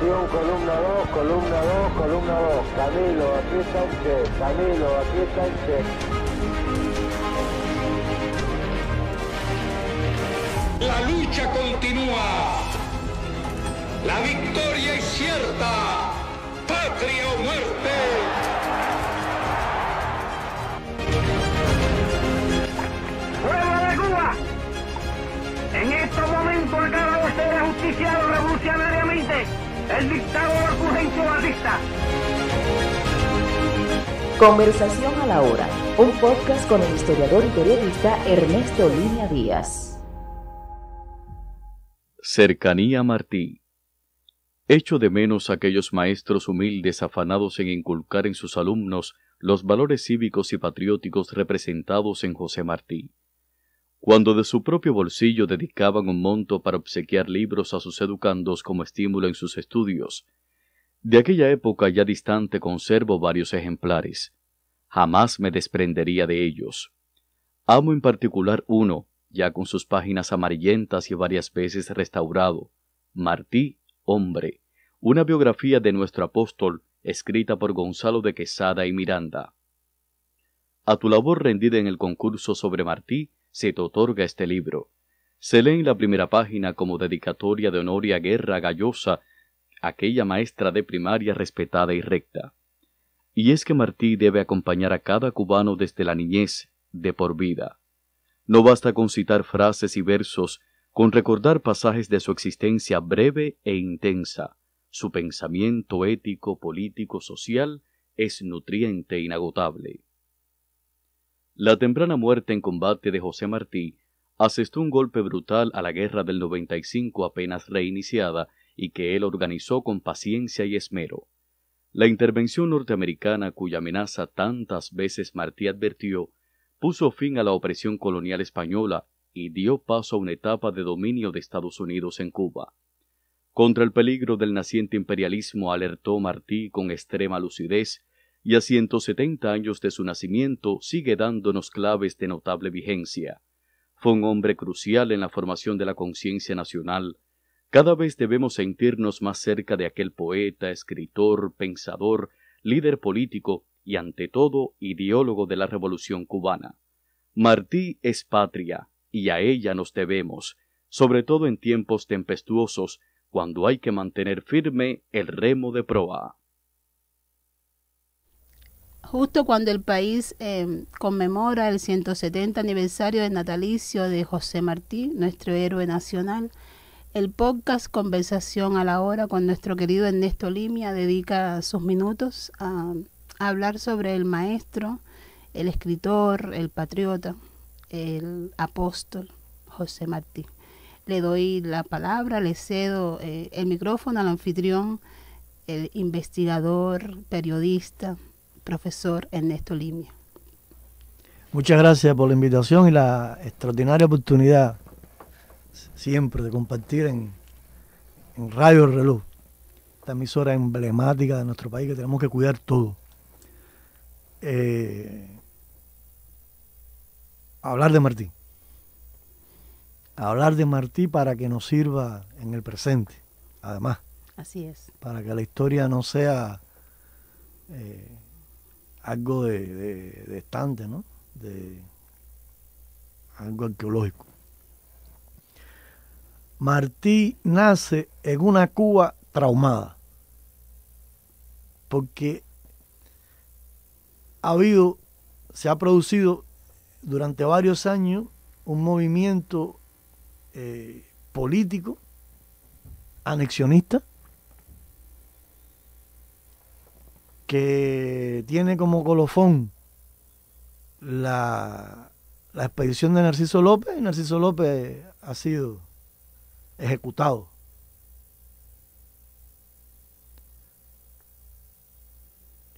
Atención, columna 2, columna 2, columna 2. Camilo, aquí está el Che. Camilo, aquí está el Che. La lucha continúa. La victoria es cierta. Patria o muerte. ¡Pueblo de Cuba! En estos momentos acaba de ser ajusticiado revolucionariamente el dictador Fulgencio Batista. Conversación a la hora, un podcast con el historiador y periodista Ernesto Liña Díaz. Cercanía Martí. Echo de menos a aquellos maestros humildes afanados en inculcar en sus alumnos los valores cívicos y patrióticos representados en José Martí. Cuando de su propio bolsillo dedicaban un monto para obsequiar libros a sus educandos como estímulo en sus estudios. De aquella época ya distante conservo varios ejemplares. Jamás me desprendería de ellos. Amo en particular uno, ya con sus páginas amarillentas y varias veces restaurado, Martí, hombre, una biografía de nuestro apóstol, escrita por Gonzalo de Quesada y Miranda. A tu labor rendida en el concurso sobre Martí, se te otorga este libro. Se lee en la primera página como dedicatoria de Honoria Guerra Gallosa, aquella maestra de primaria respetada y recta. Y es que Martí debe acompañar a cada cubano desde la niñez, de por vida. No basta con citar frases y versos, con recordar pasajes de su existencia breve e intensa. Su pensamiento ético, político, social es nutriente e inagotable. La temprana muerte en combate de José Martí asestó un golpe brutal a la guerra del 95 apenas reiniciada y que él organizó con paciencia y esmero. La intervención norteamericana, cuya amenaza tantas veces Martí advirtió, puso fin a la opresión colonial española y dio paso a una etapa de dominio de Estados Unidos en Cuba. Contra el peligro del naciente imperialismo alertó Martí con extrema lucidez, y a 170 años de su nacimiento sigue dándonos claves de notable vigencia. Fue un hombre crucial en la formación de la conciencia nacional. Cada vez debemos sentirnos más cerca de aquel poeta, escritor, pensador, líder político y ante todo ideólogo de la Revolución cubana. Martí es patria, y a ella nos debemos, sobre todo en tiempos tempestuosos, cuando hay que mantener firme el remo de proa. Justo cuando el país conmemora el 170 aniversario del natalicio de José Martí, nuestro héroe nacional, el podcast Conversación a la Hora con nuestro querido Ernesto Limia dedica sus minutos a hablar sobre el maestro, el escritor, el patriota, el apóstol José Martí. Le doy la palabra, le cedo el micrófono al anfitrión, el investigador, periodista, profesor Ernesto Limia. Muchas gracias por la invitación y la extraordinaria oportunidad siempre de compartir en Radio El Reloj, esta emisora emblemática de nuestro país que tenemos que cuidar todo. Hablar de Martí. Hablar de Martí para que nos sirva en el presente, además. Así es. Para que la historia no sea algo de estante, ¿no? De algo arqueológico. Martí nace en una Cuba traumada, porque se ha producido durante varios años un movimiento político anexionista que tiene como colofón la expedición de Narciso López, y Narciso López ha sido ejecutado.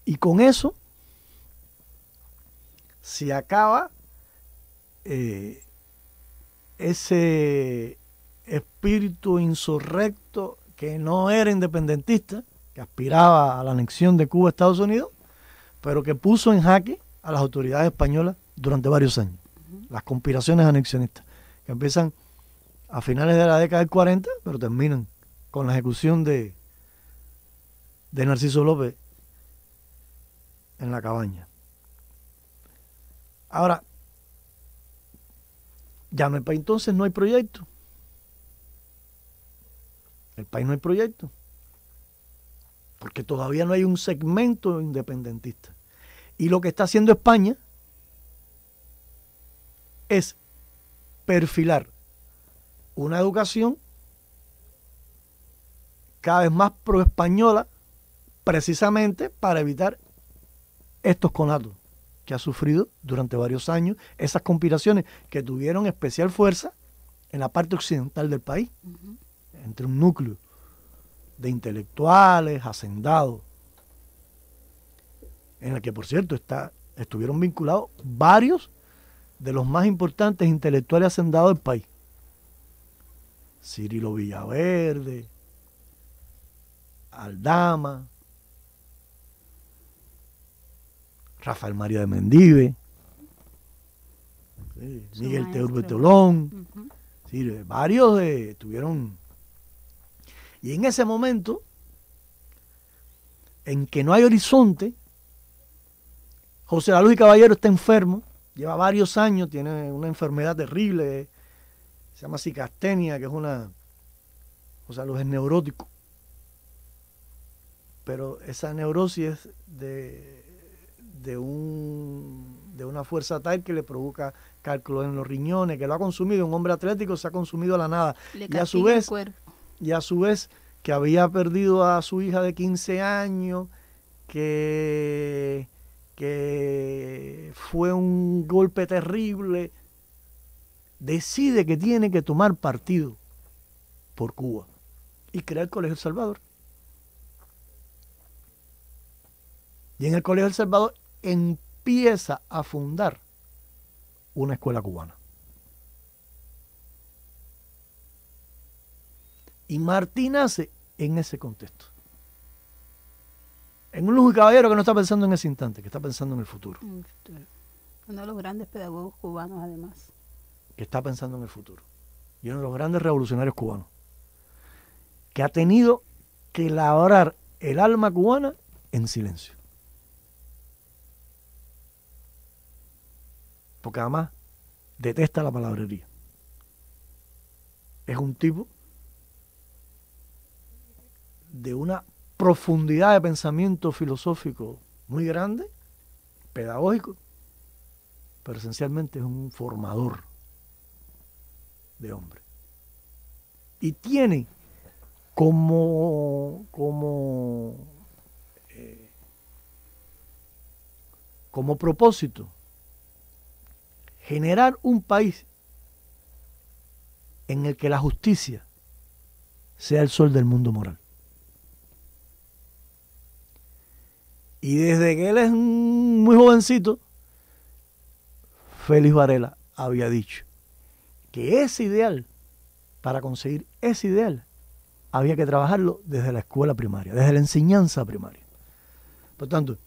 Y con eso se acaba ese espíritu insurrecto que no era independentista, que aspiraba a la anexión de Cuba a Estados Unidos, pero que puso en jaque a las autoridades españolas durante varios años. Las conspiraciones anexionistas, que empiezan a finales de la década del 40, pero terminan con la ejecución de de Narciso López en la cabaña. Ahora, ya en el país entonces no hay proyecto. El país no hay proyecto. Porque todavía no hay un segmento independentista. Y lo que está haciendo España es perfilar una educación cada vez más pro-española, precisamente para evitar estos conatos que ha sufrido durante varios años, esas conspiraciones que tuvieron especial fuerza en la parte occidental del país, entre un núcleo de intelectuales, hacendados, en el que, por cierto, estuvieron vinculados varios de los más importantes intelectuales hacendados del país. Cirilo Villaverde, Aldama, Rafael María de Mendive, Miguel Teodoro Tolón, sí, varios tuvieron. Y en ese momento, en que no hay horizonte, José La Luz y Caballero está enfermo, lleva varios años, tiene una enfermedad terrible, se llama cicastenia, que es una, José La Luz es neurótico, pero esa neurosis es de una fuerza tal que le provoca cálculos en los riñones, que lo ha consumido, un hombre atlético se ha consumido a la nada, y a su vez que había perdido a su hija de 15 años, que fue un golpe terrible, decide que tiene que tomar partido por Cuba y crea el Colegio El Salvador. Y en el Colegio El Salvador empieza a fundar una escuela cubana. Y Martí nace en ese contexto. En un Luz y Caballero que no está pensando en ese instante, que está pensando en el futuro. Uno de los grandes pedagogos cubanos, además. Que está pensando en el futuro. Y uno de los grandes revolucionarios cubanos. Que ha tenido que labrar el alma cubana en silencio. Porque además detesta la palabrería. Es un tipo de una profundidad de pensamiento filosófico muy grande, pedagógico, pero esencialmente es un formador de hombres. Y tiene como propósito generar un país en el que la justicia sea el sol del mundo moral. Y desde que él es muy jovencito, Félix Varela había dicho que ese ideal, para conseguir ese ideal, había que trabajarlo desde la escuela primaria, desde la enseñanza primaria. Por tanto,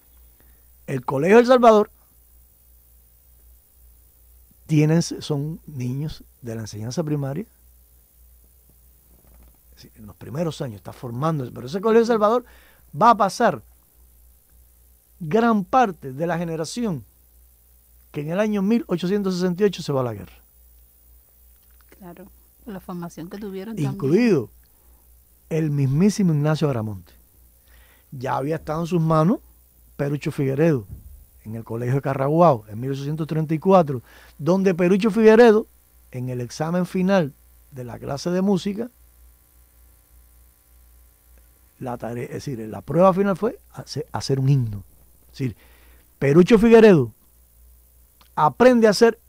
el Colegio El Salvador son niños de la enseñanza primaria. En los primeros años está formando, pero ese Colegio El Salvador va a pasar gran parte de la generación que en el año 1868 se va a la guerra. Claro, la formación que tuvieron incluido también el mismísimo Ignacio Agramonte. Ya había estado en sus manos Perucho Figueredo en el Colegio de Carraguao en 1834, donde Perucho Figueredo, en el examen final de la clase de música, la prueba final fue hacer un himno. Es decir, Perucho Figueredo aprende a hacer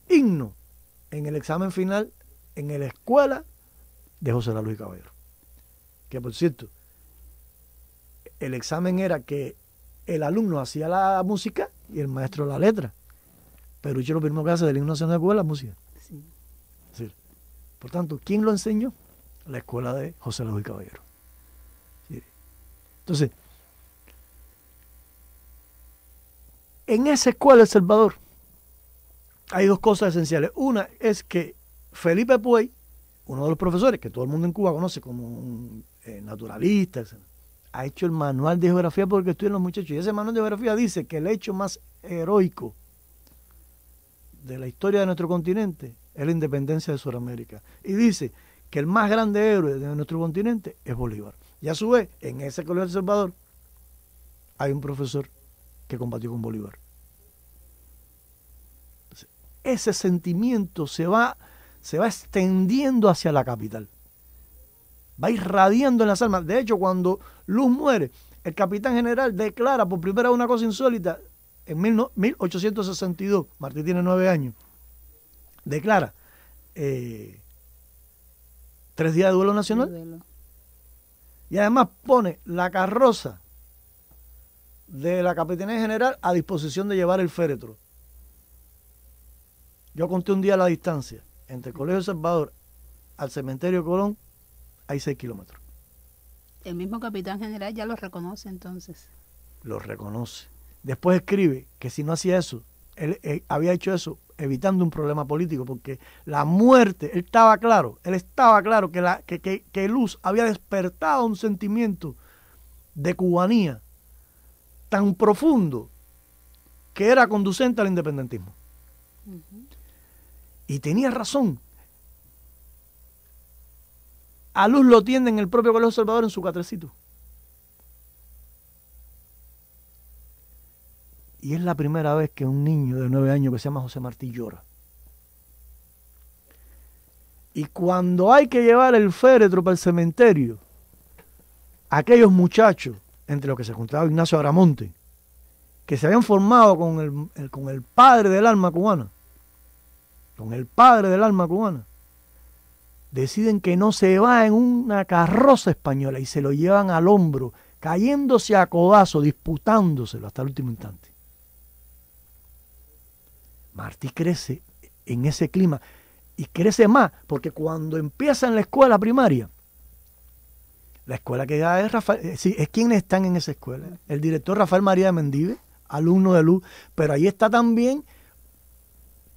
himno en el examen final en la escuela de José La Luz y Caballero. Que por cierto, el examen era que el alumno hacía la música y el maestro la letra. Perucho lo primero que hace del himno nacional de Cuba es la música. Sí. Es decir, por tanto, ¿quién lo enseñó? La escuela de José La Luz y Caballero. ¿Sí? Entonces, en esa escuela de El Salvador hay dos cosas esenciales. Una es que Felipe Puey, uno de los profesores que todo el mundo en Cuba conoce como un naturalista, etc., ha hecho el manual de geografía porque estudian los muchachos. Y ese manual de geografía dice que el hecho más heroico de la historia de nuestro continente es la independencia de Sudamérica. Y dice que el más grande héroe de nuestro continente es Bolívar. Y a su vez, en ese colegio de El Salvador, hay un profesor que combatió con Bolívar. Entonces, ese sentimiento se va extendiendo hacia la capital. Va irradiando en las almas. De hecho, cuando Luz muere, el capitán general declara por primera vez una cosa insólita. En 1862, Martí tiene 9 años, declara 3 días de duelo nacional. Y además pone la carroza de la Capitanía General a disposición de llevar el féretro. Yo conté un día la distancia entre el Colegio de El Salvador al cementerio Colón, hay 6 kilómetros. El mismo capitán general ya lo reconoce entonces. Lo reconoce. Después escribe que si no hacía eso, él había hecho eso evitando un problema político, porque la muerte, él estaba claro que Luz había despertado un sentimiento de cubanía tan profundo que era conducente al independentismo. Y tenía razón. A Luz lo tiende en el propio Colegio de El Salvador en su catrecito. Y es la primera vez que un niño de 9 años que se llama José Martí llora. Y cuando hay que llevar el féretro para el cementerio, aquellos muchachos, entre los que se encontraba Ignacio Agramonte, que se habían formado con el padre del alma cubana, deciden que no se va en una carroza española y se lo llevan al hombro, cayéndose a codazo, disputándoselo hasta el último instante. Martí crece en ese clima y crece más porque cuando empieza en la escuela primaria, la escuela que da es Rafael, es quienes están en esa escuela, el director Rafael María de Mendive, alumno de Luz, pero ahí está también,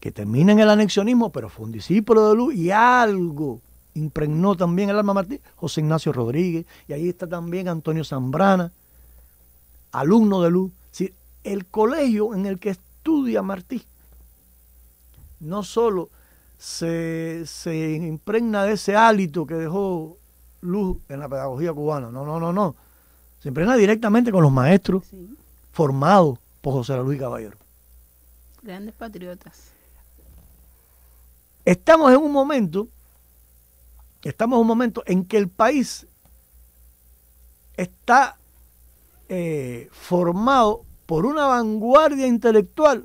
que termina en el anexionismo, pero fue un discípulo de Luz y algo impregnó también el alma Martí, José Ignacio Rodríguez, y ahí está también Antonio Zambrana, alumno de Luz. Sí, el colegio en el que estudia Martí no solo se impregna de ese hálito que dejó Luz en la pedagogía cubana, no. Se impregna directamente con los maestros formados por José Luis Caballero. Grandes patriotas. Estamos en un momento en que el país está formado por una vanguardia intelectual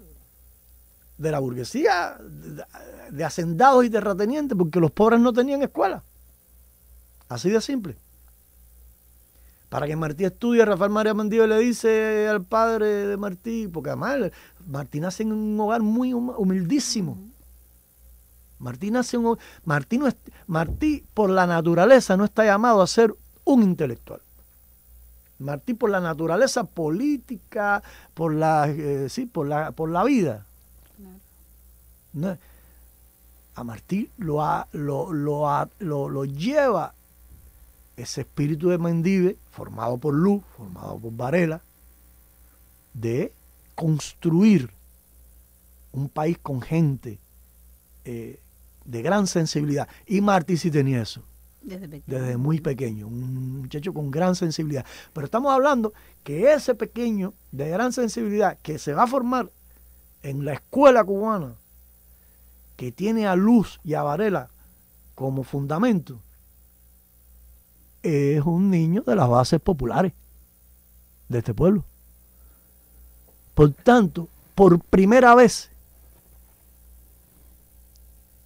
de la burguesía, de hacendados y terratenientes, porque los pobres no tenían escuela. Así de simple. Para que Martí estudie, Rafael María Mendive le dice al padre de Martí, porque además Martí nace en un hogar muy humildísimo. Martí por la naturaleza no está llamado a ser un intelectual. Martí por la naturaleza política, por la vida. No, a Martí lo lleva ese espíritu de Mendive, formado por Luz, formado por Varela, de construir un país con gente de gran sensibilidad. Y Martí sí tenía eso. Desde muy pequeño, un muchacho con gran sensibilidad. Pero estamos hablando que ese pequeño de gran sensibilidad que se va a formar en la escuela cubana, que tiene a Luz y a Varela como fundamento, es un niño de las bases populares de este pueblo. Por tanto, por primera vez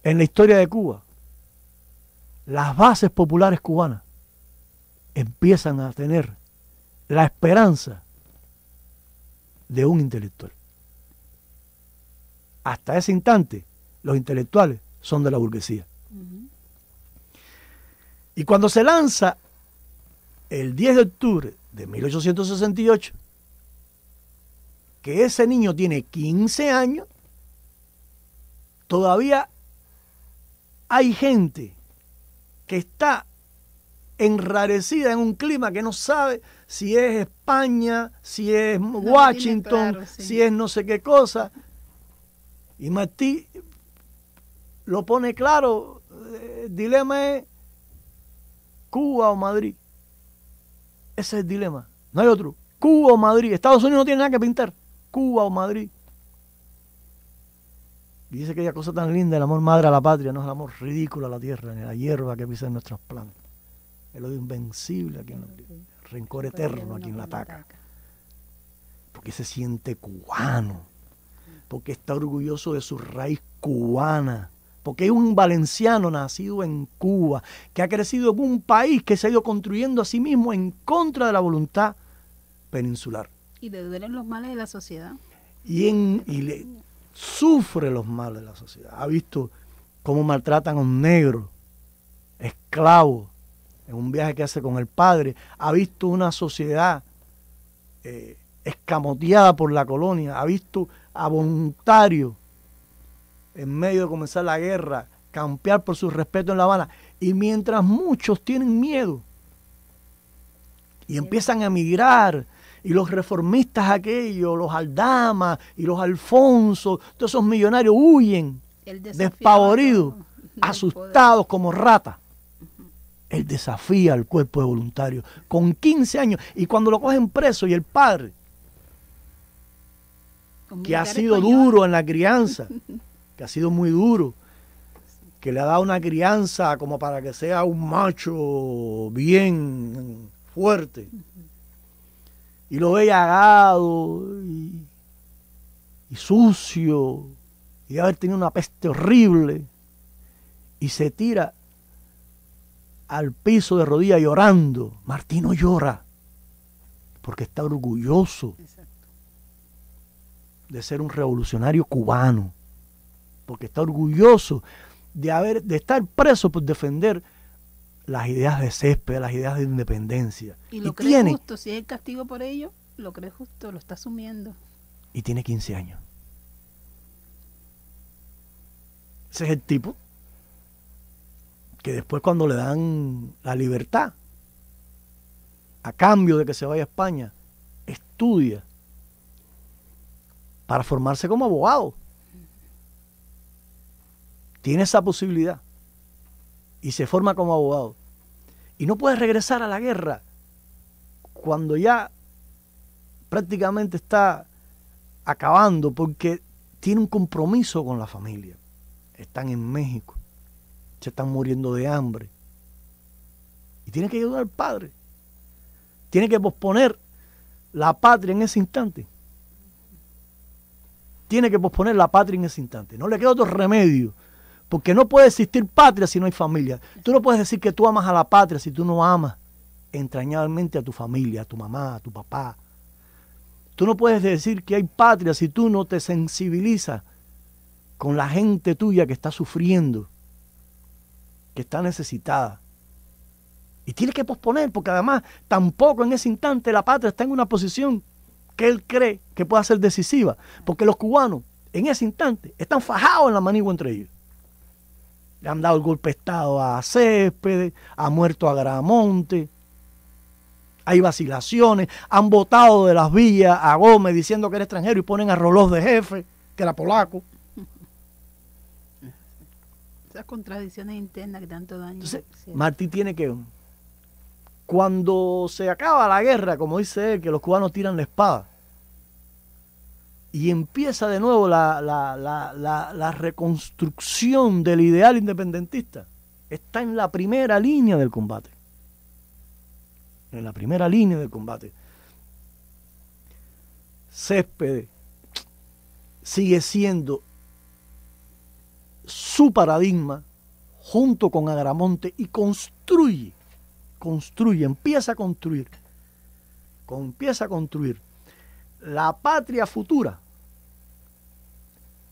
en la historia de Cuba, las bases populares cubanas empiezan a tener la esperanza de un intelectual. Hasta ese instante, los intelectuales son de la burguesía. Y cuando se lanza el 10 de octubre de 1868, que ese niño tiene 15 años, todavía hay gente que está enrarecida en un clima que no sabe si es España, si es Washington, claro, sí. si es no sé qué cosa. Y Martí lo pone claro, el dilema es Cuba o Madrid. Ese es el dilema, no hay otro. Cuba o Madrid. Estados Unidos no tiene nada que pintar. Cuba o Madrid. Y dice aquella cosa tan linda, el amor madre a la patria, no es el amor ridículo a la tierra, ni la hierba que pisan nuestras plantas. El odio invencible a quien lo odia, el rencor eterno a quien la ataca. Porque se siente cubano, porque está orgulloso de su raíz cubana, porque es un valenciano nacido en Cuba, que ha crecido en un país que se ha ido construyendo a sí mismo en contra de la voluntad peninsular. Y le duelen los males de la sociedad. Y le sufre los males de la sociedad. Ha visto cómo maltratan a un negro, esclavo, en un viaje que hace con el padre. Ha visto una sociedad escamoteada por la colonia. Ha visto a voluntarios en medio de comenzar la guerra campear por su respeto en La Habana. Y mientras muchos tienen miedo y empiezan a emigrar, y los reformistas aquellos, los Aldama y los Alfonso, todos esos millonarios huyen despavoridos, asustados como ratas. Él desafía al cuerpo de voluntarios con 15 años, y cuando lo cogen preso, y el padre, que ha sido duro en la crianza, que ha sido muy duro, que le ha dado una crianza como para que sea un macho bien fuerte, y lo ve llagado y sucio, y haber tenido una peste horrible, y se tira al piso de rodillas llorando. Martí no llora porque está orgulloso de ser un revolucionario cubano, porque está orgulloso de estar preso por defender las ideas de Céspedes, las ideas de independencia. Y lo cree justo, si es el castigo por ello, lo cree justo, lo está asumiendo. Y tiene 15 años. Ese es el tipo que después, cuando le dan la libertad, a cambio de que se vaya a España, estudia para formarse como abogado. Tiene esa posibilidad y se forma como abogado. Y no puede regresar a la guerra cuando ya prácticamente está acabando, porque tiene un compromiso con la familia. Están en México, se están muriendo de hambre, y tiene que ayudar al padre. Tiene que posponer la patria en ese instante. Tiene que posponer la patria en ese instante. No le queda otro remedio, porque no puede existir patria si no hay familia. Tú no puedes decir que tú amas a la patria si tú no amas entrañablemente a tu familia, a tu mamá, a tu papá. Tú no puedes decir que hay patria si tú no te sensibilizas con la gente tuya que está sufriendo, que está necesitada. Y tienes que posponer, porque además tampoco en ese instante la patria está en una posición que él cree que pueda ser decisiva, porque los cubanos en ese instante están fajados en la manigua entre ellos. Le han dado el golpe de Estado a Céspedes, ha muerto a Gramonte, hay vacilaciones, han votado de las villas a Gómez diciendo que era extranjero y ponen a Rolós de jefe, que era polaco. Esas contradicciones internas que tanto daño. Entonces, Martí tiene que, cuando se acaba la guerra, como dice él, que los cubanos tiran la espada, y empieza de nuevo la reconstrucción del ideal independentista, está en la primera línea del combate. En la primera línea del combate. Céspedes sigue siendo su paradigma junto con Agramonte, y construye, empieza a construir la patria futura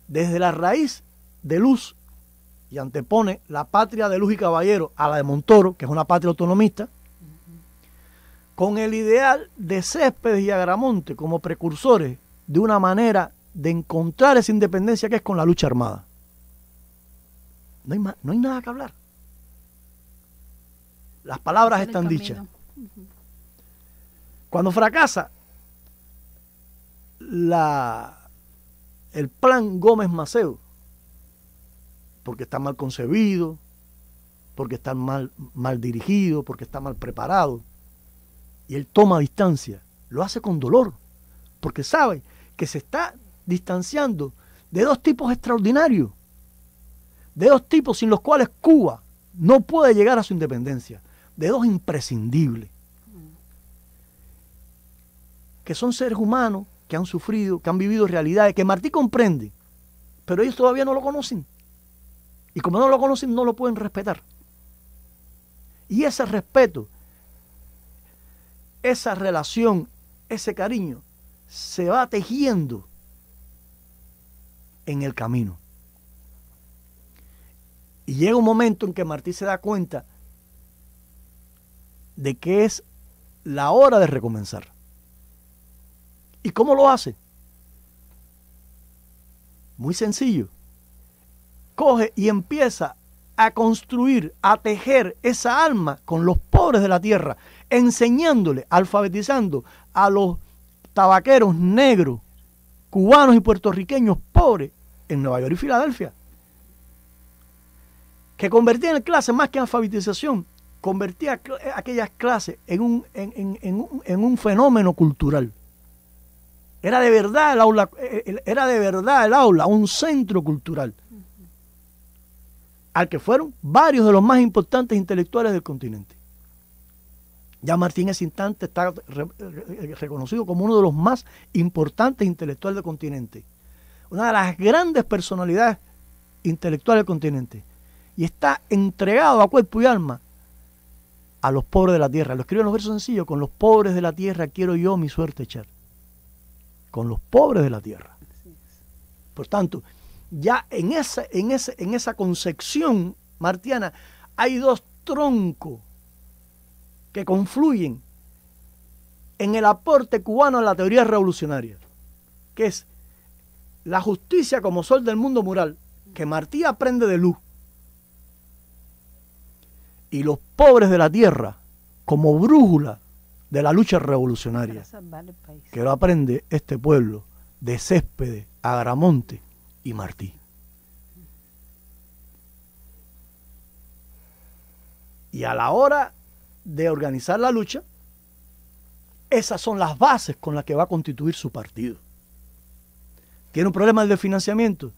desde la raíz de Luz, y antepone la patria de Luz y Caballero a la de Montoro, que es una patria autonomista, con el ideal de Céspedes y Agramonte como precursores de una manera de encontrar esa independencia, que es con la lucha armada. No hay nada que hablar. Las palabras Hacer el están camino. dichas. Cuando fracasa el plan Gómez Maceo, porque está mal concebido, porque está mal dirigido, porque está mal preparado, y él toma distancia, lo hace con dolor, porque sabe que se está distanciando de dos tipos extraordinarios, de dos tipos sin los cuales Cuba no puede llegar a su independencia, de dos imprescindibles, que son seres humanos que han sufrido, que han vivido realidades que Martí comprende, pero ellos todavía no lo conocen. Y como no lo conocen, no lo pueden respetar. Y ese respeto, esa relación, ese cariño, se va tejiendo en el camino. Y llega un momento en que Martí se da cuenta de que es la hora de recomenzar. ¿Y cómo lo hace? Muy sencillo. Coge y empieza a construir, a tejer esa alma con los pobres de la tierra, enseñándole, alfabetizando a los tabaqueros negros, cubanos y puertorriqueños pobres en Nueva York y Filadelfia, que convertían en clases más que alfabetización, convertía aquellas clases en un fenómeno cultural. Era de verdad el aula, un centro cultural, al que fueron varios de los más importantes intelectuales del continente. Ya Martí en ese instante está reconocido como uno de los más importantes intelectuales del continente, una de las grandes personalidades intelectuales del continente, y está entregado a cuerpo y alma a los pobres de la tierra. Lo escribe en los versos sencillos: con los pobres de la tierra quiero yo mi suerte echar. Con los pobres de la tierra. Por tanto, ya en esa concepción martiana hay dos troncos que confluyen en el aporte cubano a la teoría revolucionaria, que es la justicia como sol del mundo moral, que Martí aprende de Luz, y los pobres de la tierra como brújula de la lucha revolucionaria, que lo aprende este pueblo de Céspedes, Agramonte y Martí. Y a la hora de organizar la lucha, esas son las bases con las que va a constituir su partido. Tiene un problema de financiamiento.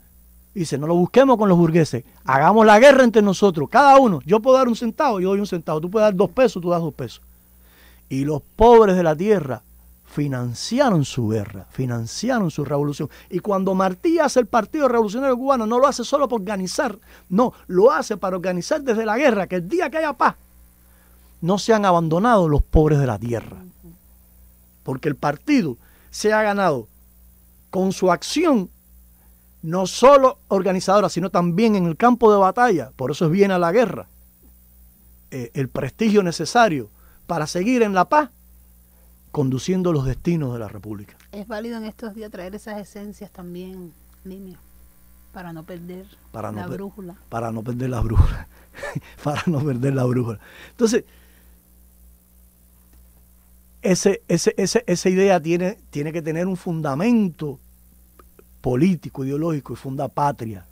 Dice: no lo busquemos con los burgueses, hagamos la guerra entre nosotros, cada uno. Yo puedo dar 1 centavo, yo doy 1 centavo, tú puedes dar 2 pesos, tú das 2 pesos. Y los pobres de la tierra financiaron su guerra, financiaron su revolución. Y cuando Martí hace el Partido Revolucionario Cubano, no lo hace solo por organizar, no, lo hace para organizar desde la guerra, que el día que haya paz, no sean abandonados los pobres de la tierra. Porque el partido se ha ganado con su acción, no solo organizadora, sino también en el campo de batalla. Por eso es bien a la guerra, el prestigio necesario para seguir en la paz, conduciendo los destinos de la República. Es válido en estos días traer esas esencias también, Nimio, para no perder la brújula. Para no perder la brújula. Para no perder la brújula. Entonces, esa idea tiene que tener un fundamento político, ideológico, y funda patria,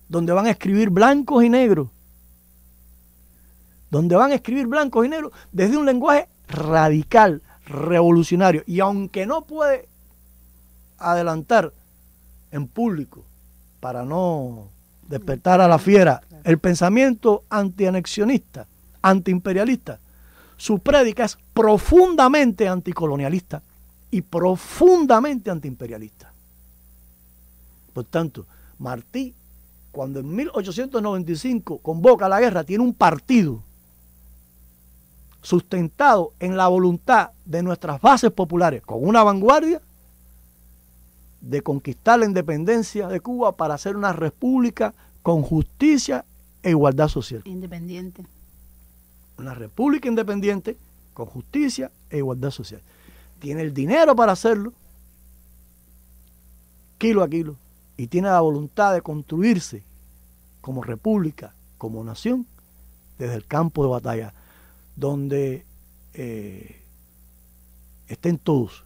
donde van a escribir blancos y negros, desde un lenguaje radical, revolucionario. Y aunque no puede adelantar en público para no despertar a la fiera el pensamiento antianexionista, antiimperialista, su prédica es profundamente anticolonialista y profundamente antiimperialista. Por tanto, Martí, cuando en 1895 convoca la guerra, tiene un partido sustentado en la voluntad de nuestras bases populares, con una vanguardia de conquistar la independencia de Cuba para hacer una república con justicia e igualdad social. Independiente. Una república independiente con justicia e igualdad social. Tiene el dinero para hacerlo, kilo a kilo, y tiene la voluntad de construirse como república, como nación, desde el campo de batalla. donde estén todos.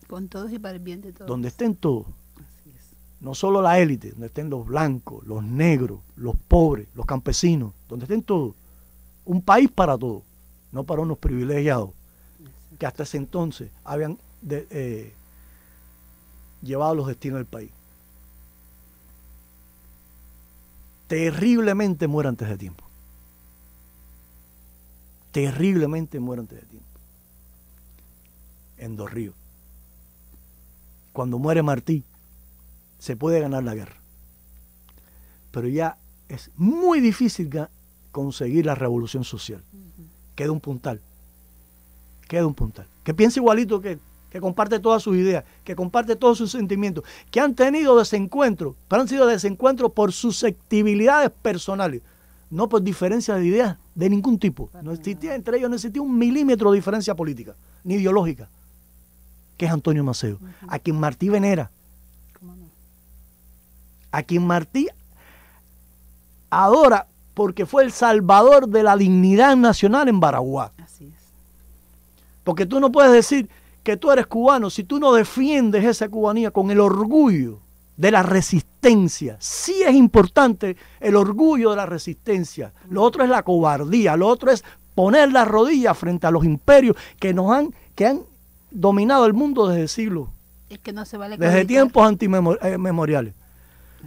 Con todos y para el bien de todos. Donde estén todos. Así es. No solo la élite, donde estén los blancos, los negros, los pobres, los campesinos, donde estén todos. Un país para todos, no para unos privilegiados que hasta ese entonces habían llevado los destinos del país. Terriblemente muere antes de tiempo. Terriblemente muere antes de tiempo. En Dos Ríos. Cuando muere Martí, se puede ganar la guerra. Pero ya es muy difícil conseguir la revolución social. Queda un puntal. Queda un puntal. Que piensa igualito que comparte todas sus ideas, que comparte todos sus sentimientos, que han tenido desencuentros, pero han sido desencuentros por susceptibilidades personales, no por diferencias de ideas de ningún tipo. No existía entre ellos, no existía un milímetro de diferencia política, ni ideológica, que es Antonio Maceo, a quien Martí venera, a quien Martí adora porque fue el salvador de la dignidad nacional en Baraguá. Así es. Porque tú no puedes decir que tú eres cubano si tú no defiendes esa cubanía con el orgullo de la resistencia. Sí es importante el orgullo de la resistencia. Lo otro es la cobardía, lo otro es poner la rodilla frente a los imperios que han dominado el mundo desde siglos. Es que no se vale desde tiempos antimemoriales.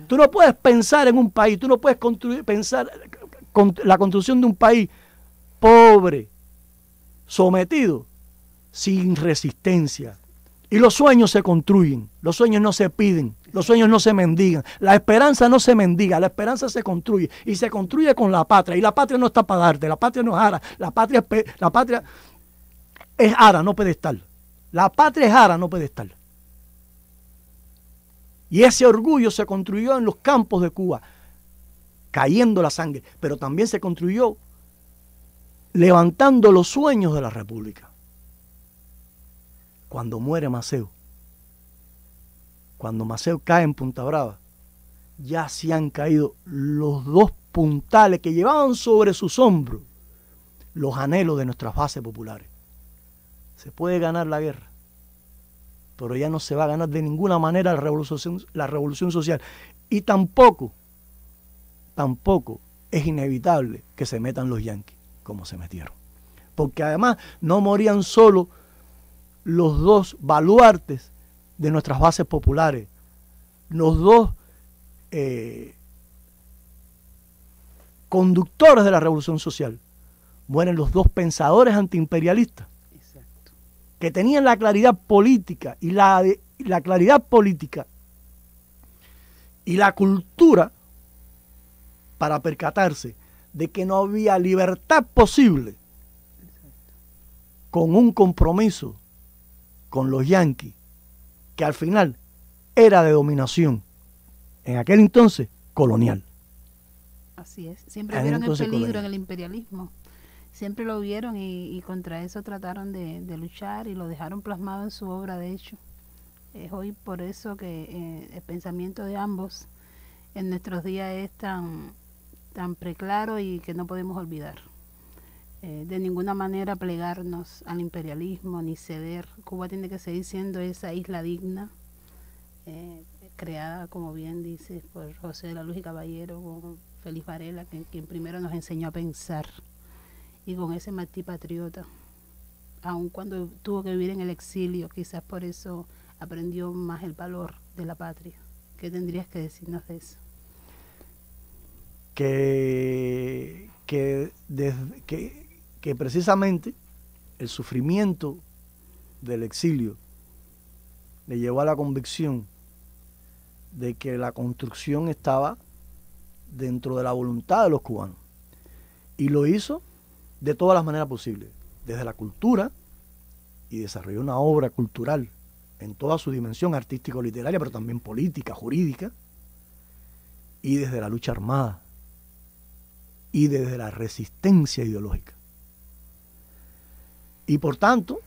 Tú no puedes pensar en un país, tú no puedes pensar la construcción de un país pobre, sometido, sin resistencia. Y los sueños se construyen, los sueños no se piden, los sueños no se mendigan, la esperanza no se mendiga, la esperanza se construye y se construye con la patria. Y la patria no está para darte, la patria no es ara, la patria es ara, no pedestal. La patria es ara, no pedestal. Y ese orgullo se construyó en los campos de Cuba, cayendo la sangre, pero también se construyó levantando los sueños de la República. Cuando muere Maceo, cuando Maceo cae en Punta Brava, ya se han caído los dos puntales que llevaban sobre sus hombros los anhelos de nuestras bases populares. Se puede ganar la guerra, pero ya no se va a ganar de ninguna manera la revolución social. Y tampoco es inevitable que se metan los yanquis, como se metieron. Porque además no morían solo los dos baluartes de nuestras bases populares, los dos conductores de la revolución social, mueren los dos pensadores antiimperialistas. Exacto. Que tenían la claridad política y la claridad política y la cultura para percatarse de que no había libertad posible con un compromiso con los yanquis, que al final era de dominación, en aquel entonces colonial. Así es, siempre vieron el peligro en el imperialismo, siempre lo vieron y contra eso trataron de luchar y lo dejaron plasmado en su obra. De hecho, es hoy por eso que el pensamiento de ambos en nuestros días es tan preclaro y que no podemos olvidar. De ninguna manera plegarnos al imperialismo ni ceder. Cuba tiene que seguir siendo esa isla digna, creada, como bien dices, por José de la Luz y Caballero, con Félix Varela, quien primero nos enseñó a pensar, y con ese Martí patriota, aun cuando tuvo que vivir en el exilio, quizás por eso aprendió más el valor de la patria. ¿Qué tendrías que decirnos de eso? Que precisamente el sufrimiento del exilio le llevó a la convicción de que la construcción estaba dentro de la voluntad de los cubanos, y lo hizo de todas las maneras posibles, desde la cultura, y desarrolló una obra cultural en toda su dimensión artístico-literaria, pero también política, jurídica, y desde la lucha armada y desde la resistencia ideológica. Y por tanto,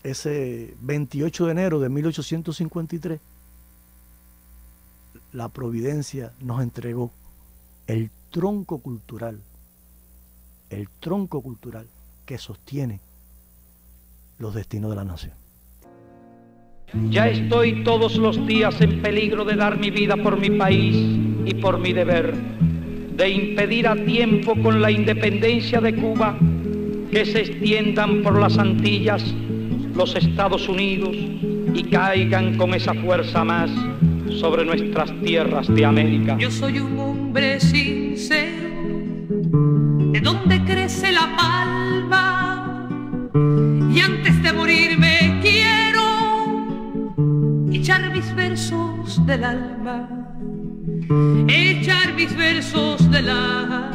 ese 28 de enero de 1853, la providencia nos entregó el tronco cultural que sostiene los destinos de la nación. Ya estoy todos los días en peligro de dar mi vida por mi país y por mi deber, de impedir a tiempo con la independencia de Cuba que se extiendan por las Antillas los Estados Unidos y caigan con esa fuerza más sobre nuestras tierras de América. Yo soy un hombre sincero, de donde crece la palma, y antes de morirme quiero echar mis versos del alma, echar mis versos del alma.